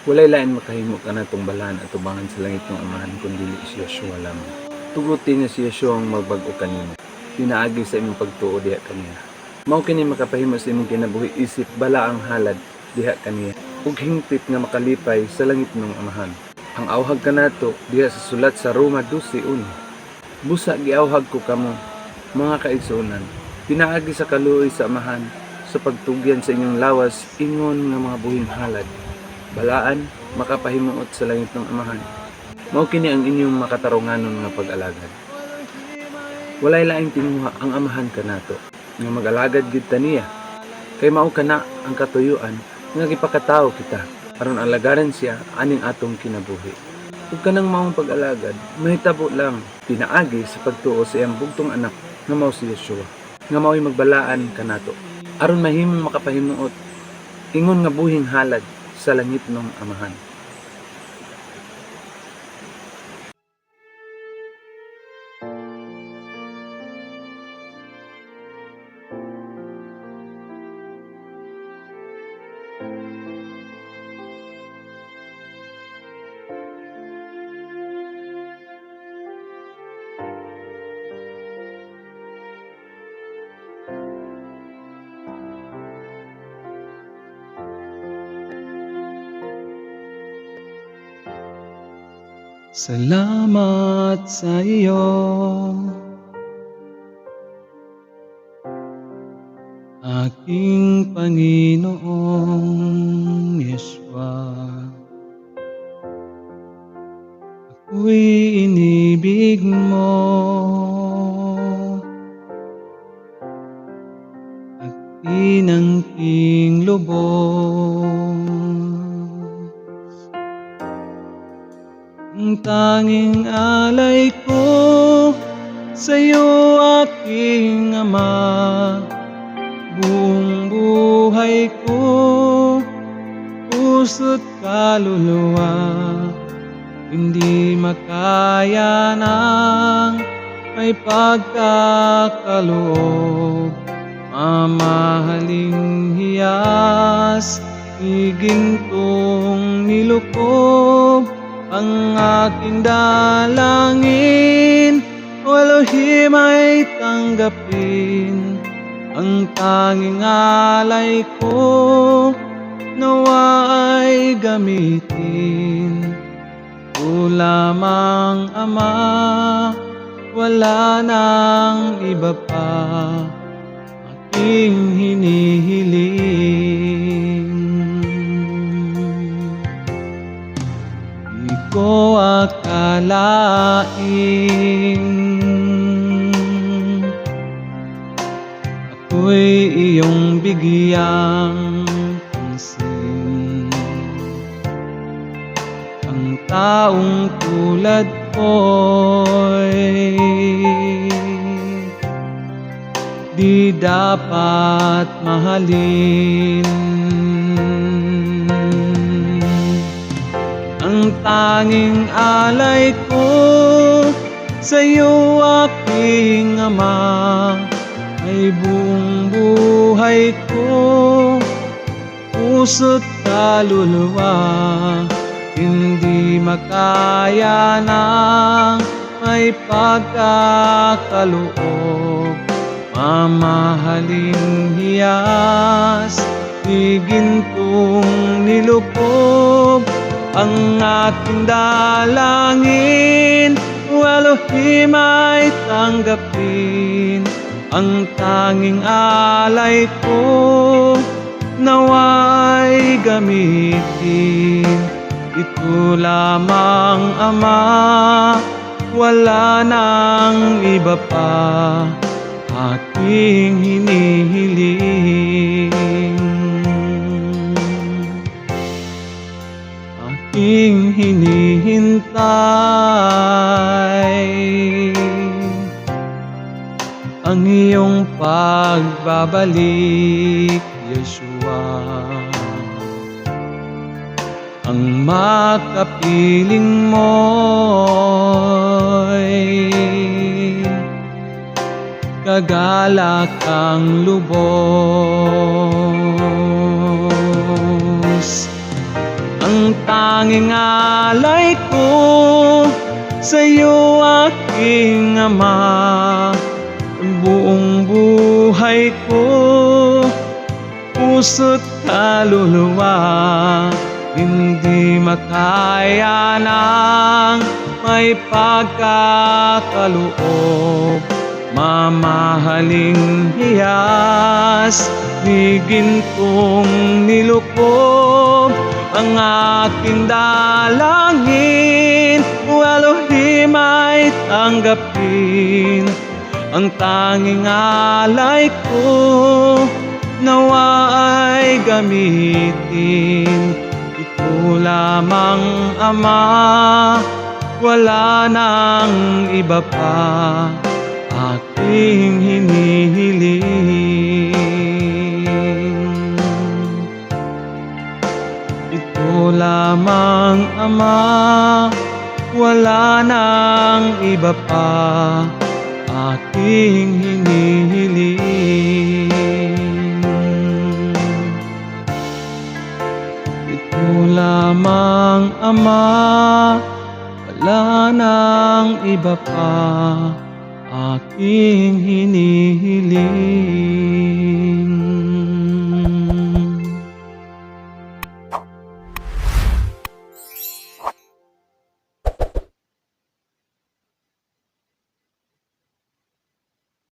Walay lain makahimo ka na itong balaan at tubangan sa langit ng amahan kundi si Yeshua lamang. Tuguti niya si Yeshua ang magbag-o kanimo. Pinaagi sa imong pagtuo diha kaniya. Mao kini makapahimo sa imong kinabuhi isip bala ang halad diha kaniya. Ug hingpit nga makalipay sa langit ng amahan. Ang awhag kanato diha sa sulat sa Roma 12:1. Busa giawhag ko kamo, mga kaigsuonan, pinaagi sa kaluoy sa amahan, sa pagtugyan sa inyong lawas, ingon nga mga buhing halad. Balaan, makapahimuot sa langit ng amahan. Mao kini ang inyong makatarunganon nga pag-alagad. Walay laing tinguha ang amahan kanato, nga mag-alagad gid taniya. Kay mao kana ang katuyuan nga gipakatawo kita, aron alagaran siya aning atong kinabuhi. Ug kanang maong pag-alagad, mahitabo lang pinaagi sa pagtuo sa iyang bugtong anak nga mao si Yeshua, nga mao'y magbalaan kanato, aron mahimong makapahimuot, ingon nga buhing halad sa langit ng amahan. Salamat sa iyo, aking Panginoong Yeshua. Ako'y inibig mo at tinangking lubos. Ang tanging alay ko sa'yo, aking Ama. Buong buhay ko, puso't kaluluwa, hindi makaya ng may pagkakaloob. Mamahaling hiyas, igintong nilukob, ang aking dalangin, waluhim ay tanggapin. Ang tanging alay ko, nawa ay gamitin. O lamang Ama, wala nang iba pa aking hinihiling. Di ko akalaing ako'y iyong bigyang pansin. Ang taong tulad ko'y di dapat mahalin. Ang tanging alay ko sa'yo, aking Ama, ay buong buhay ko, puso't kaluluwa, hindi makaya ng may pagkakaloob. Mamahaling hiyas, igintong nilukob, ang aking dalangin, waluhim ay tanggapin. Ang tanging alay ko, nawa'y gamitin. Ito lamang Ama, wala nang iba pa aking hinihiling. Aking hinihintay ang iyong pagbabalik, Yeshua. Ang makapiling mo'y kagalakang lubos. Ang Ang tanging alay ko sa'yo, aking Ama. Ang buong buhay ko, puso't kaluluwa, hindi makaya ng may pagkakaloob. Mamahaling hiyas, ni gintong nilukob, ang aking dalangin, O Elohim ay tanggapin. Ang tanging alay ko, nawa ay gamitin. Ito lamang, Ama, wala nang iba pa aking hinihiling. Ito lamang, Ama, wala nang iba pa aking hinihiling. Ito lamang, Ama, wala nang iba pa aking hinihiling.